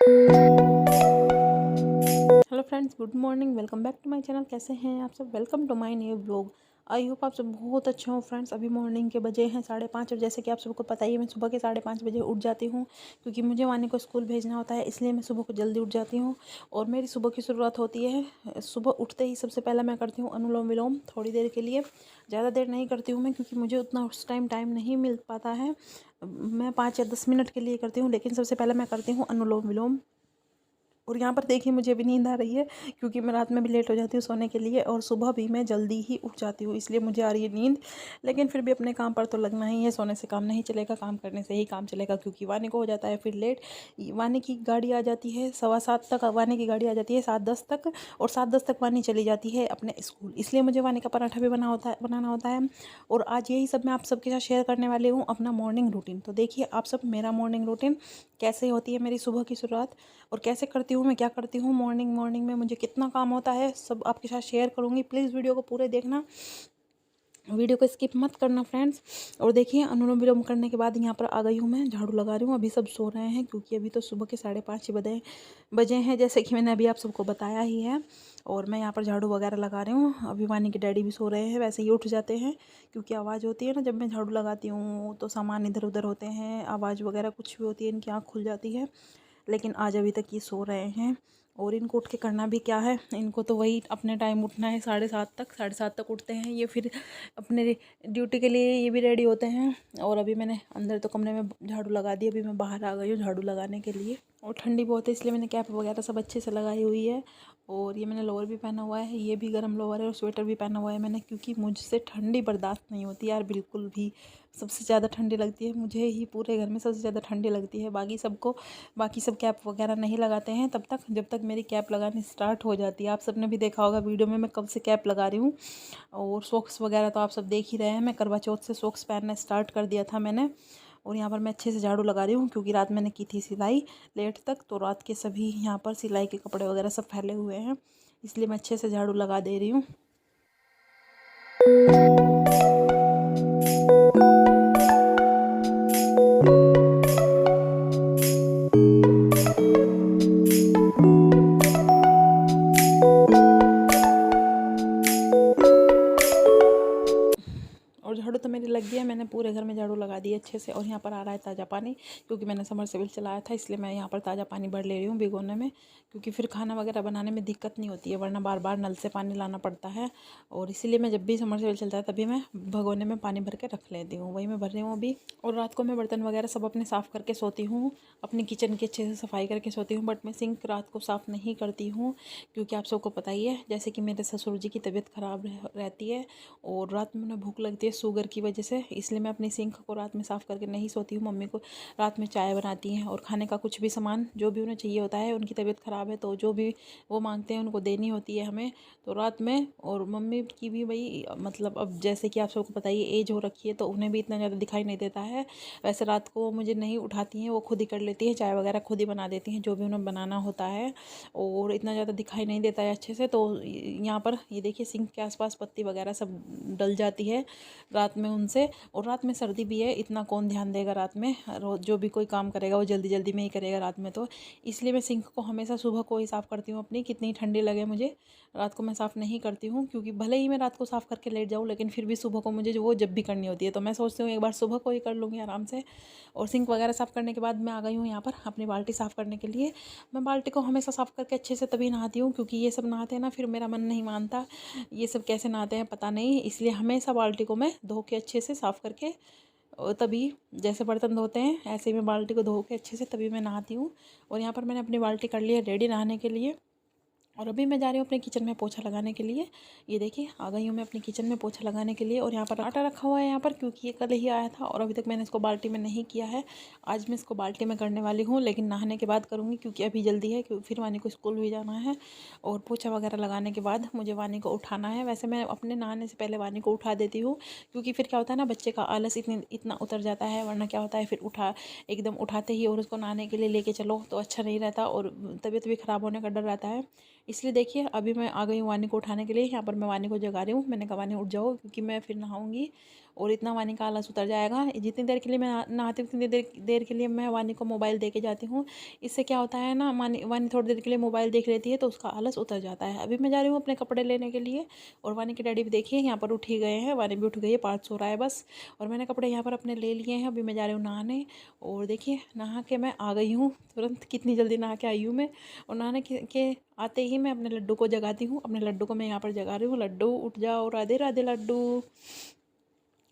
Hello friends, good morning. Welcome back to my channel. कैसे हैं आप सब? Welcome to my new blog. I hope आप सब बहुत अच्छे हो फ्रेंड्स। अभी मॉर्निंग के बजे हैं 5:30 और जैसे कि आप सबको पता ही है मैं सुबह के 5:30 बजे उठ जाती हूँ, क्योंकि मुझे वानी को स्कूल भेजना होता है, इसलिए मैं सुबह को जल्दी उठ जाती हूँ। और मेरी सुबह की शुरुआत होती है सुबह उठते ही सबसे पहले मैं करती हूँ अनुलोम विलोम थोड़ी देर के लिए। ज़्यादा देर नहीं करती हूँ मैं, क्योंकि मुझे उतना उस टाइम नहीं मिल पाता है। मैं 5 या 10 मिनट के लिए करती हूँ, लेकिन सबसे पहले मैं करती हूँ अनुलोम विलोम। और यहाँ पर देखिए मुझे भी नींद आ रही है, क्योंकि मैं रात में भी लेट हो जाती हूँ सोने के लिए और सुबह भी मैं जल्दी ही उठ जाती हूँ, इसलिए मुझे आ रही है नींद। लेकिन फिर भी अपने काम पर तो लगना ही है, सोने से काम नहीं चलेगा, काम करने से ही काम चलेगा, क्योंकि वानी को हो जाता है फिर लेट। वानी की गाड़ी आ जाती है 7:15 तक, वानी की गाड़ी आ जाती है 7:10 तक, और 7:10 तक वानी चली जाती है अपने स्कूल, इसलिए मुझे वानी का पराठा भी बनाना होता है। और आज यही सब मैं आप सबके साथ शेयर करने वाली हूँ, अपना मॉर्निंग रूटीन। तो देखिए आप सब मेरा मॉर्निंग रूटीन कैसे होती है, मेरी सुबह की शुरुआत, और कैसे करती हूँ, मैं क्या करती हूँ मॉर्निंग में मुझे कितना काम होता है, सब आपके साथ शेयर करूँगी। प्लीज़ वीडियो को पूरे देखना, वीडियो को स्किप मत करना फ्रेंड्स। और देखिए अनुलोम विलोम करने के बाद यहाँ पर आ गई हूँ, मैं झाड़ू लगा रही हूँ। अभी सब सो रहे हैं, क्योंकि अभी तो सुबह के 5:30 बजे हैं, जैसे कि मैंने अभी आप सबको बताया ही है। और मैं यहाँ पर झाड़ू वगैरह लगा रही हूँ। अभी वानी के डैडी भी सो रहे हैं, वैसे ही उठ जाते हैं, क्योंकि आवाज़ होती है ना जब मैं झाड़ू लगाती हूँ, तो सामान इधर उधर होते हैं, आवाज़ वगैरह कुछ भी होती है, इनकी आँख खुल जाती है। लेकिन आज अभी तक ये सो रहे हैं, और इनको उठ के करना भी क्या है, इनको तो वही अपने टाइम उठना है 7:30 तक। 7:30 तक उठते हैं ये, फिर अपने ड्यूटी के लिए ये भी रेडी होते हैं। और अभी मैंने अंदर तो कमरे में झाड़ू लगा दी, अभी मैं बाहर आ गई हूँ झाड़ू लगाने के लिए। और ठंडी बहुत है, इसलिए मैंने कैप वगैरह सब अच्छे से लगाई हुई है। और ये मैंने लोअर भी पहना हुआ है, ये भी गर्म लोअर है, और स्वेटर भी पहना हुआ है मैंने, क्योंकि मुझसे ठंडी बर्दाश्त नहीं होती यार, बिल्कुल भी। सबसे ज़्यादा ठंडी लगती है मुझे ही, पूरे घर में सबसे ज़्यादा ठंडी लगती है। बाकी सब कैप वगैरह नहीं लगाते हैं तब तक, जब तक मेरी कैप लगानी स्टार्ट हो जाती है। आप सबने भी देखा होगा वीडियो में मैं कब से कैप लगा रही हूँ। और सॉक्स वगैरह तो आप सब देख ही रहे हैं, मैं करवा चौथ से सॉक्स पहनना स्टार्ट कर दिया था मैंने। और यहाँ पर मैं अच्छे से झाड़ू लगा रही हूँ, क्योंकि रात मैंने की थी सिलाई लेट तक, तो रात के सभी यहाँ पर सिलाई के कपड़े वगैरह सब फैले हुए हैं, इसलिए मैं अच्छे से झाड़ू लगा दे रही हूँ। और झाड़ू तो मेरी लग गई है, मैंने पूरे घर में झाड़ू लगा दी अच्छे से। और यहाँ पर आ रहा है ताज़ा पानी, क्योंकि मैंने समरसेबल चलाया था, इसलिए मैं यहाँ पर ताज़ा पानी भर ले रही हूँ भिगोने में, क्योंकि फिर खाना वगैरह बनाने में दिक्कत नहीं होती है, वरना बार बार नल से पानी लाना पड़ता है। और इसीलिए मैं जब भी समरसेबल चलता है तभी मैं भगोने में पानी भर के रख लेती हूँ, वही मैं भर रही हूँ अभी। और रात को मैं बर्तन वगैरह सब अपने साफ़ करके सोती हूँ, अपनी किचन की अच्छे से सफाई करके सोती हूँ। बट मैं सिंक रात को साफ़ नहीं करती हूँ, क्योंकि आप सबको पता ही है, जैसे कि मेरे ससुर जी की तबीयत ख़राब रहती है, और रात में उन्हें भूख लगती है शुगर की वजह से, इसलिए मैं अपनी सिंक को रात में साफ़ करके नहीं सोती हूँ। मम्मी को रात में चाय बनाती हैं, और खाने का कुछ भी सामान जो भी उन्हें चाहिए होता है, उनकी तबीयत ख़राब है तो जो भी वो मांगते हैं उनको देनी होती है हमें, तो रात में। और मम्मी की भी भाई मतलब अब जैसे कि आप सबको पता ही एज हो रखी है, तो उन्हें भी इतना ज़्यादा दिखाई नहीं देता है। वैसे रात को वो मुझे नहीं उठाती हैं, वो खुद ही कर लेती हैं, चाय वगैरह खुद ही बना देती हैं, जो भी उन्हें बनाना होता है, और इतना ज़्यादा दिखाई नहीं देता है अच्छे से। तो यहाँ पर ये देखिए सिंक के आसपास पत्ती वगैरह सब डल जाती है रात में उनसे। और रात में सर्दी भी है, इतना कौन ध्यान देगा रात में, रोज जो भी कोई काम करेगा वो जल्दी जल्दी में ही करेगा रात में, तो इसलिए मैं सिंक को हमेशा सुबह को ही साफ़ करती हूँ अपनी, कितनी ठंडी लगे मुझे। रात को मैं साफ़ नहीं करती हूँ, क्योंकि भले ही मैं रात को साफ़ करके लेट जाऊँ, लेकिन फिर भी सुबह को मुझे जो वो जब भी करनी होती है, तो मैं सोचती हूँ एक बार सुबह को ही कर लूँगी आराम से। और सिंक वगैरह साफ़ करने के बाद मैं आ गई हूँ यहाँ पर अपनी बाल्टी साफ़ करने के लिए। मैं बाल्टी को हमेशा साफ़ करके अच्छे से तभी नहाती हूँ, क्योंकि ये सब नहाते हैं ना, फिर मेरा मन नहीं मानता, ये सब कैसे नहाते हैं पता नहीं, इसलिए हमेशा बाल्टी को मैं धो के अच्छे से साफ़ करके, और तभी जैसे बर्तन धोते हैं ऐसे ही मैं बाल्टी को धो के अच्छे से तभी मैं नहाती हूँ। और यहाँ पर मैंने अपनी बाल्टी कर ली है रेडी नहाने के लिए। और अभी मैं जा रही हूँ अपने किचन में पोछा लगाने के लिए। ये देखिए आ गई हूँ मैं अपने किचन में पोछा लगाने के लिए। और यहाँ पर आटा रखा हुआ है यहाँ पर, क्योंकि ये कल ही आया था और अभी तक मैंने इसको बाल्टी में नहीं किया है। आज मैं इसको बाल्टी में करने वाली हूँ, लेकिन नहाने के बाद करूँगी, क्योंकि अभी जल्दी है, क्योंकि फिर वानी को स्कूल भी जाना है। और पोछा वगैरह लगाने के बाद मुझे वानी को उठाना है। वैसे मैं अपने नहाने से पहले वानी को उठा देती हूँ, क्योंकि फिर क्या होता है ना, बच्चे का आलस इतना उतर जाता है, वरना क्या होता है फिर एकदम उठाते ही और उसको नहाने के लिए लेके चलो तो अच्छा नहीं रहता, और तबीयत भी ख़राब होने का डर रहता है। इसलिए देखिए अभी मैं आ गई हूँ वानी को उठाने के लिए। यहाँ पर मैं वानी को जगा रही हूँ, मैंने कहा वानी उठ जाओ, क्योंकि मैं फिर नहाऊंगी। और इतना वानी का आलस उतर जाएगा। जितनी देर के लिए मैं नहाती हूँ उतनी देर के लिए मैं वानी को मोबाइल दे के जाती हूँ। इससे क्या होता है ना, वानी थोड़ी देर के लिए मोबाइल देख लेती है तो उसका आलस उतर जाता है। अभी मैं जा रही हूँ अपने कपड़े लेने के लिए, और वानी के डैडी भी देखिए यहाँ पर उठ ही गए हैं। वानी भी उठ गई है, पाँच सो रहा है बस। और मैंने कपड़े यहाँ पर अपने ले लिए हैं। अभी मैं जा रही हूँ नहाने, और देखिए नहा के मैं आ गई हूँ तुरंत। कितनी जल्दी नहा के आई हूँ मैं। और नहाने के आते ही मैं अपने लड्डू को जगाती हूँ। अपने लड्डू को मैं यहाँ पर जगा रही हूँ। लड्डू उठ जाओ, राधे राधे लड्डू।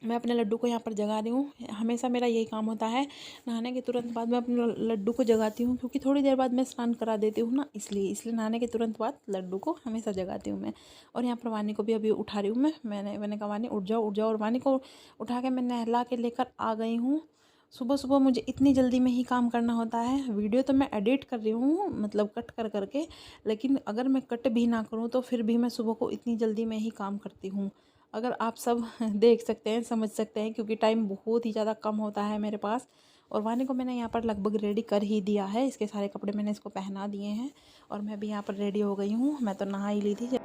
मैं अपने लड्डू को यहाँ पर जगा रही हूँ। हमेशा मेरा यही काम होता है, नहाने के तुरंत बाद मैं अपने लड्डू को जगाती हूँ, क्योंकि थोड़ी देर बाद मैं स्नान करा देती हूँ ना, इसलिए नहाने के तुरंत बाद लड्डू को हमेशा जगाती हूँ मैं। और यहाँ पर वानी को भी अभी उठा रही हूँ मैंने कहा वानी उठ जाओ उठ जाओ, और वानी को उठा के मैं नहला के लेकर आ गई हूँ। सुबह सुबह मुझे इतनी जल्दी में ही काम करना होता है। वीडियो तो मैं एडिट कर रही हूँ, मतलब कट कर करके, लेकिन अगर मैं कट भी ना करूँ तो फिर भी मैं सुबह को इतनी जल्दी में ही काम करती हूँ। अगर आप सब देख सकते हैं, समझ सकते हैं, क्योंकि टाइम बहुत ही ज़्यादा कम होता है मेरे पास। और वानी को मैंने यहाँ पर लगभग रेडी कर ही दिया है। इसके सारे कपड़े मैंने इसको पहना दिए हैं, और मैं भी यहाँ पर रेडी हो गई हूँ। मैं तो नहा ही ली थी।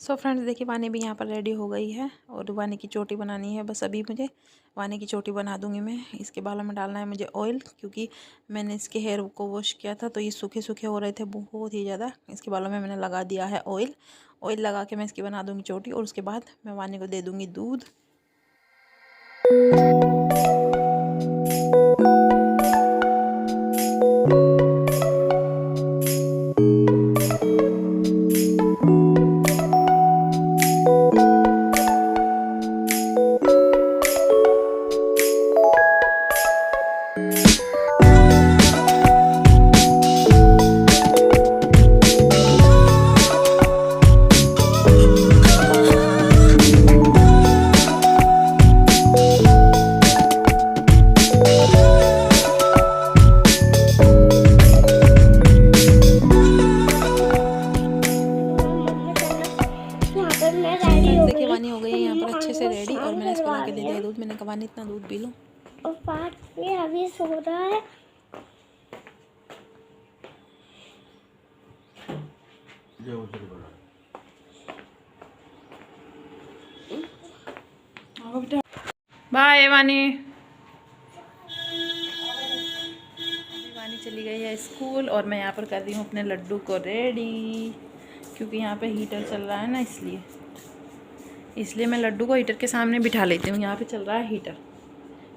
सो फ्रेंड्स देखिए, वानी भी यहाँ पर रेडी हो गई है, और वानी की चोटी बनानी है बस अभी मुझे। वानी की चोटी बना दूंगी मैं। इसके बालों में डालना है मुझे ऑयल, क्योंकि मैंने इसके हेयर को वॉश किया था तो ये सूखे सूखे हो रहे थे बहुत ही ज़्यादा। इसके बालों में मैंने लगा दिया है ऑयल। ऑयल लगा के मैं इसकी बना दूँगी चोटी, और उसके बाद मैं वानी को दे दूँगी दूध। देखिए वानी हो गई है यहाँ पर अच्छे से रेडी, और मैंने इसको ला के दे दिया दूध। मैंने कहा वानी इतना दूध पी लो। और पार्थ भी अभी सो रहा है। बाय वानी। वानी चली गई है स्कूल, और मैं यहाँ पर कर रही हूँ अपने लड्डू को रेडी, क्योंकि यहाँ पे हीटर चल रहा है ना, इसलिए मैं लड्डू को हीटर के सामने बिठा लेती हूँ। यहाँ पे चल रहा है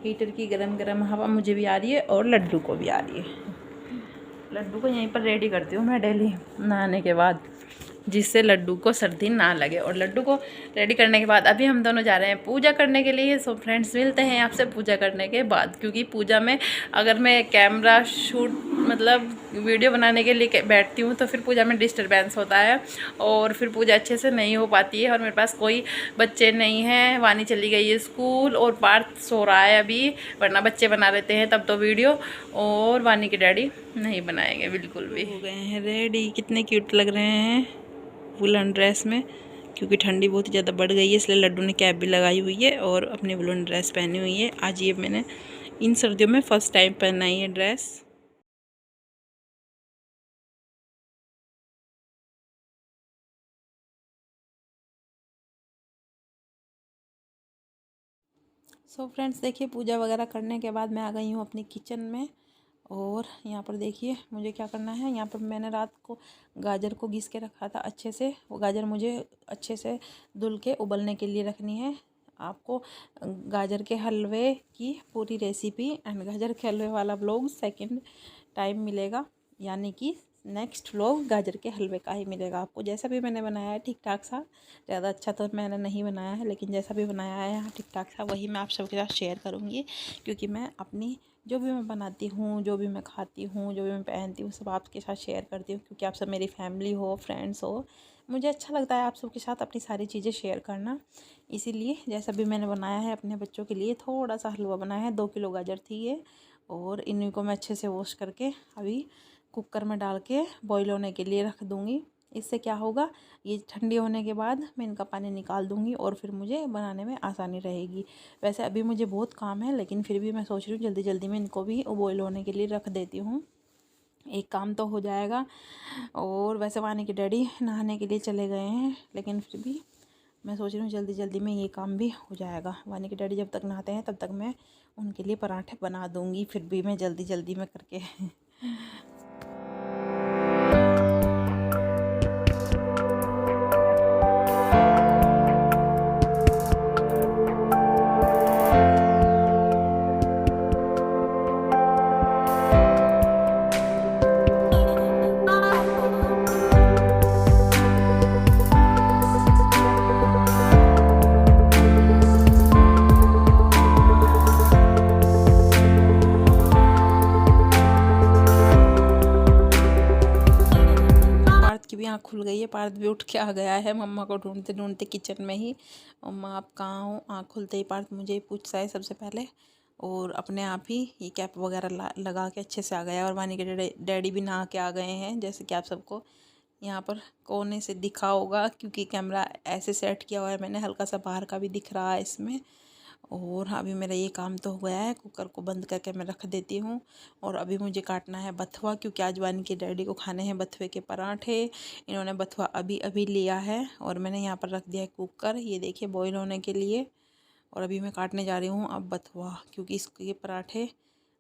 हीटर की गरम गरम हवा मुझे भी आ रही है और लड्डू को भी आ रही है। लड्डू को यहीं पर रेडी करती हूँ मैं डेली नहाने के बाद, जिससे लड्डू को सर्दी ना लगे। और लड्डू को रेडी करने के बाद अभी हम दोनों जा रहे हैं पूजा करने के लिए। सो फ्रेंड्स मिलते हैं आपसे पूजा करने के बाद, क्योंकि पूजा में अगर मैं कैमरा शूट मतलब वीडियो बनाने के लिए बैठती हूँ तो फिर पूजा में डिस्टर्बेंस होता है, और फिर पूजा अच्छे से नहीं हो पाती है। और मेरे पास कोई बच्चे नहीं हैं, वानी चली गई है स्कूल और पार्थ सो रहा है अभी, वरना बच्चे बना लेते हैं तब तो वीडियो, और वानी के डैडी नहीं बनाएंगे बिल्कुल भी। हो गए हैं रेडी, कितने क्यूट लग रहे हैं वुलन ड्रेस में, क्योंकि ठंडी बहुत ही ज़्यादा बढ़ गई है, इसलिए लड्डू ने कैप भी लगाई हुई है और अपनी वुलन ड्रेस पहनी हुई है। आज ये मैंने इन सर्दियों में फ़र्स्ट टाइम पहना है ये ड्रेस। सो फ्रेंड्स देखिए, पूजा वगैरह करने के बाद मैं आ गई हूँ अपनी किचन में, और यहाँ पर देखिए मुझे क्या करना है। यहाँ पर मैंने रात को गाजर को घिस के रखा था अच्छे से। वो गाजर मुझे अच्छे से धुल के उबलने के लिए रखनी है। आपको गाजर के हलवे की पूरी रेसिपी एंड गाजर के हलवे वाला व्लॉग सेकंड टाइम मिलेगा, यानी कि नेक्स्ट व्लॉग गाजर के हलवे का ही मिलेगा आपको। जैसा भी मैंने बनाया है ठीक ठाक सा, ज़्यादा अच्छा तो मैंने नहीं बनाया है, लेकिन जैसा भी बनाया है यहाँ ठीक ठाक सा वही मैं आप सबके साथ शेयर करूँगी। क्योंकि मैं अपनी जो भी मैं बनाती हूँ, जो भी मैं खाती हूँ, जो भी मैं पहनती हूँ, सब आपके साथ शेयर करती हूँ। क्योंकि आप सब मेरी फैमिली हो, फ्रेंड्स हो, मुझे अच्छा लगता है आप सबके साथ अपनी सारी चीज़ें शेयर करना। इसीलिए जैसा भी मैंने बनाया है अपने बच्चों के लिए थोड़ा सा हलवा बनाया है। 2 किलो गाजर थी ये, और इन्हीं को मैं अच्छे से वॉश करके अभी कुकर में डाल के बॉईल होने के लिए रख दूँगी। इससे क्या होगा, ये ठंडी होने के बाद मैं इनका पानी निकाल दूँगी और फिर मुझे बनाने में आसानी रहेगी। वैसे अभी मुझे बहुत काम है, लेकिन फिर भी मैं सोच रही हूँ जल्दी जल्दी में इनको भी बॉईल होने के लिए रख देती हूँ, एक काम तो हो जाएगा। और वैसे वानी के डैडी नहाने के लिए चले गए हैं, लेकिन फिर भी मैं सोच रही हूँ जल्दी जल्दी में ये काम भी हो जाएगा। वानी के डैडी जब तक नहाते हैं तब तक मैं उनके लिए पराठे बना दूँगी, फिर भी मैं जल्दी जल्दी में करके। की भी आँख खुल गई है। पार्थ भी उठ के आ गया है मम्मा को ढूंढते ढूंढते किचन में ही। मम्मा आप कहाँ हो? आँख खुलते ही पार्थ मुझे ही पूछता है सबसे पहले, और अपने आप ही ये कैप वगैरह लगा के अच्छे से आ गया है। और वानी के डैडी भी नहा के आ गए हैं, जैसे कि आप सबको यहाँ पर कोने से दिखा होगा, क्योंकि कैमरा ऐसे सेट किया हुआ है मैंने, हल्का सा बाहर का भी दिख रहा है इसमें। और अभी मेरा ये काम तो हो गया है, कुकर को बंद करके मैं रख देती हूँ। और अभी मुझे काटना है बथुआ, क्योंकि आज वानी के डैडी को खाने हैं बथुए के पराठे। इन्होंने बथुआ अभी अभी लिया है और मैंने यहाँ पर रख दिया है कुकर, ये देखिए बॉईल होने के लिए। और अभी मैं काटने जा रही हूँ अब बथुआ, क्योंकि इसके पराठे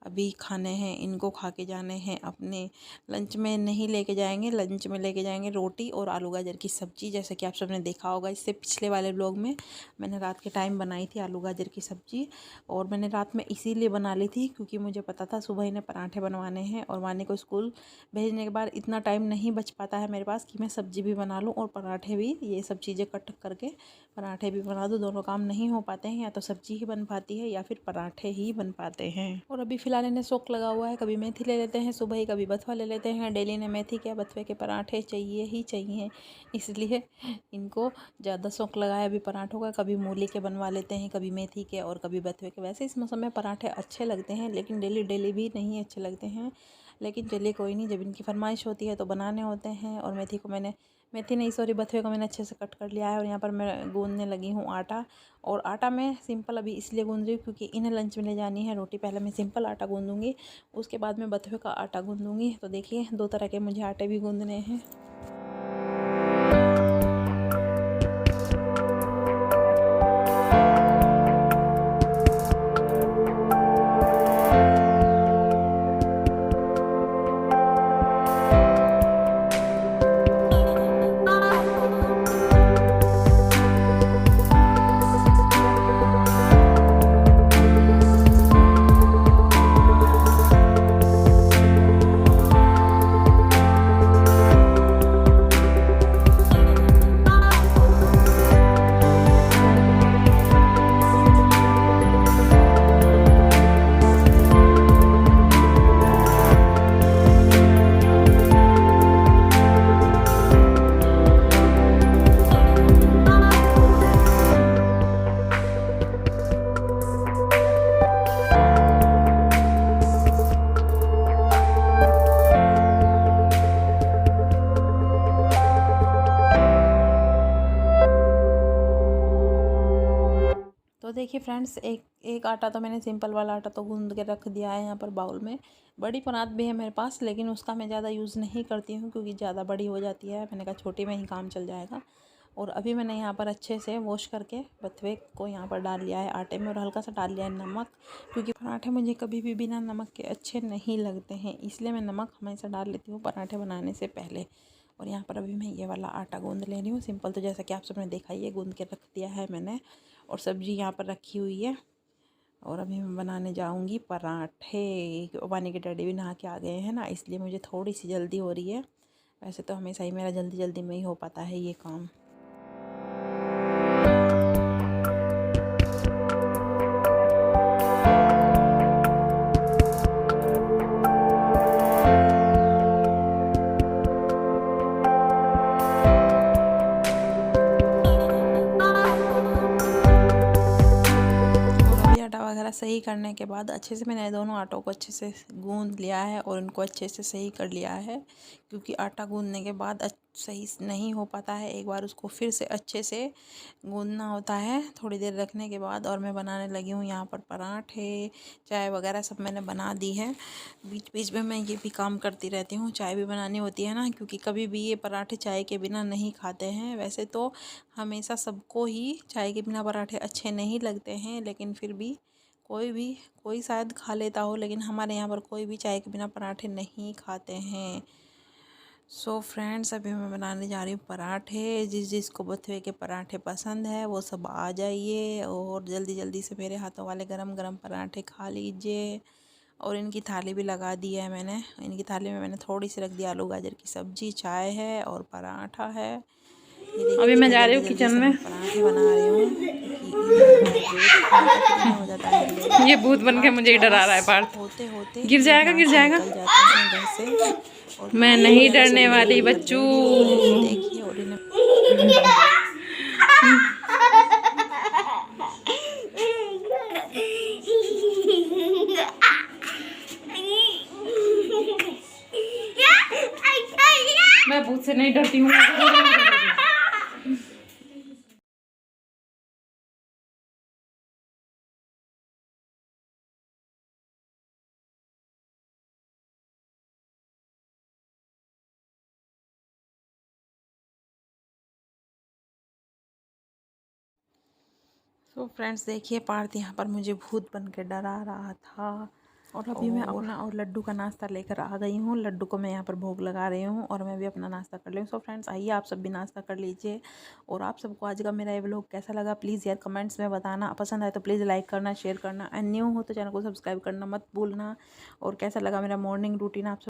अभी खाने हैं, इनको खा के जाने हैं अपने। लंच में नहीं लेके जाएंगे, लंच में लेके जाएंगे रोटी और आलू गाजर की सब्ज़ी। जैसे कि आप सबने देखा होगा इससे पिछले वाले ब्लॉग में मैंने रात के टाइम बनाई थी आलू गाजर की सब्ज़ी। और मैंने रात में इसीलिए बना ली थी क्योंकि मुझे पता था सुबह इन्हें पराठे बनवाने हैं, और वानी को स्कूल भेजने के बाद इतना टाइम नहीं बच पाता है मेरे पास कि मैं सब्ज़ी भी बना लूँ और पराठे भी, ये सब चीज़ें कट करके पराठे भी बना दूँ। दोनों काम नहीं हो पाते हैं, या तो सब्ज़ी ही बन पाती है या फिर पराठे ही बन पाते हैं। और अभी फ़िलहाल इन्हें शौक लगा हुआ है, कभी मेथी ले लेते हैं सुबह ही, कभी बथुआ ले लेते हैं। डेली ने मेथी क्या बथुए के पराठे चाहिए ही चाहिए, इसलिए इनको ज़्यादा शौक लगा है अभी पराठों का। कभी मूली के बनवा लेते हैं, कभी मेथी के और कभी बथुए के। वैसे इस मौसम में पराठे अच्छे लगते हैं, लेकिन डेली डेली भी नहीं अच्छे लगते हैं। लेकिन चलिए कोई नहीं, जब इनकी फरमाइश होती है तो बनाने होते हैं। और मेथी नहीं सॉरी बथुए को मैंने अच्छे से कट कर लिया है। और यहाँ पर मैं गूंदने लगी हूँ आटा। और आटा मैं सिंपल अभी इसलिए गूंद रही हूँ क्योंकि इन्हें लंच में ले जानी है रोटी। पहले मैं सिंपल आटा गूंदूँगी, उसके बाद मैं बथुए का आटा गूंदूँगी। तो देखिए 2 तरह के मुझे आटे भी गूंदने हैं। तो देखिए फ्रेंड्स, एक आटा तो मैंने सिंपल वाला आटा तो गूंद के रख दिया है यहाँ पर बाउल में। बड़ी परात भी है मेरे पास, लेकिन उसका मैं ज़्यादा यूज़ नहीं करती हूँ क्योंकि ज़्यादा बड़ी हो जाती है। मैंने कहा छोटी में ही काम चल जाएगा। और अभी मैंने यहाँ पर अच्छे से वॉश करके बथुए को यहाँ पर डाल लिया है आटे में और हल्का सा डाल लिया है नमक, क्योंकि पराठे मुझे कभी भी बिना नमक के अच्छे नहीं लगते हैं, इसलिए मैं नमक हमेशा डाल लेती हूँ पराठे बनाने से पहले। और यहाँ पर अभी मैं ये वाला आटा गूँध ले रही हूँ सिंपल, तो जैसा कि आप सबने देखा ये गूँध के रख दिया है मैंने। और सब्ज़ी यहाँ पर रखी हुई है और अभी मैं बनाने जाऊँगी पराठे। वानी के डैडी भी नहा के आ गए हैं ना, इसलिए मुझे थोड़ी सी जल्दी हो रही है। वैसे तो हमेशा ही मेरा जल्दी जल्दी में ही हो पाता है ये काम। वगैरह सही करने के बाद अच्छे से मैंने दोनों आटों को अच्छे से गूंद लिया है और इनको अच्छे से सही कर लिया है, क्योंकि आटा गूंदने के बाद सही नहीं हो पाता है, एक बार उसको फिर से अच्छे से गूंदना होता है थोड़ी देर रखने के बाद। और मैं बनाने लगी हूँ यहाँ पर पराठे, चाय वगैरह सब मैंने बना दी है। बीच बीच में मैं ये भी काम करती रहती हूँ, चाय भी बनानी होती है ना, क्योंकि कभी भी ये पराठे चाय के बिना नहीं खाते हैं। वैसे तो हमेशा सबको ही चाय के बिना पराठे अच्छे नहीं लगते हैं, लेकिन फिर भी कोई शायद खा लेता हो, लेकिन हमारे यहाँ पर कोई भी चाय के बिना पराठे नहीं खाते हैं। सो फ्रेंड्स, अभी मैं बनाने जा रही हूँ पराठे। जिसको बथुए के पराठे पसंद है वो सब आ जाइए और जल्दी जल्दी से मेरे हाथों वाले गरम गरम पराठे खा लीजिए। और इनकी थाली भी लगा दी है मैंने। इनकी थाली में मैंने थोड़ी सी रख दी आलू गाजर की सब्जी, चाय है और पराठा है। अभी मैं जा रही हूँ किचन में। पराठे बना रही हूँ हो जाता है। ये भूत बन के मुझे ही डरा रहा है पार्थ। होते होते गिर जाएगा गिर जाएगा। मैं नहीं डरने वाली बच्चू। देखिए और मैं भूत से नहीं डरती हूँ। तो फ्रेंड्स देखिए, पार्थ यहाँ पर मुझे भूत बन के डरा रहा था। और अभी मैं अपना और लड्डू का नाश्ता लेकर आ गई हूँ। लड्डू को मैं यहाँ पर भोग लगा रही हूँ और मैं भी अपना नाश्ता कर रही हूँ। सो फ्रेंड्स आइए आप सब भी नाश्ता कर लीजिए। और आप सबको आज का मेरा ये व्लॉग कैसा लगा प्लीज़ यार कमेंट्स में बताना। पसंद आए तो प्लीज़ लाइक करना, शेयर करना, एंड न्यू हो तो चैनल को सब्सक्राइब करना मत भूलना। और कैसा लगा मेरा मॉर्निंग रूटीन आप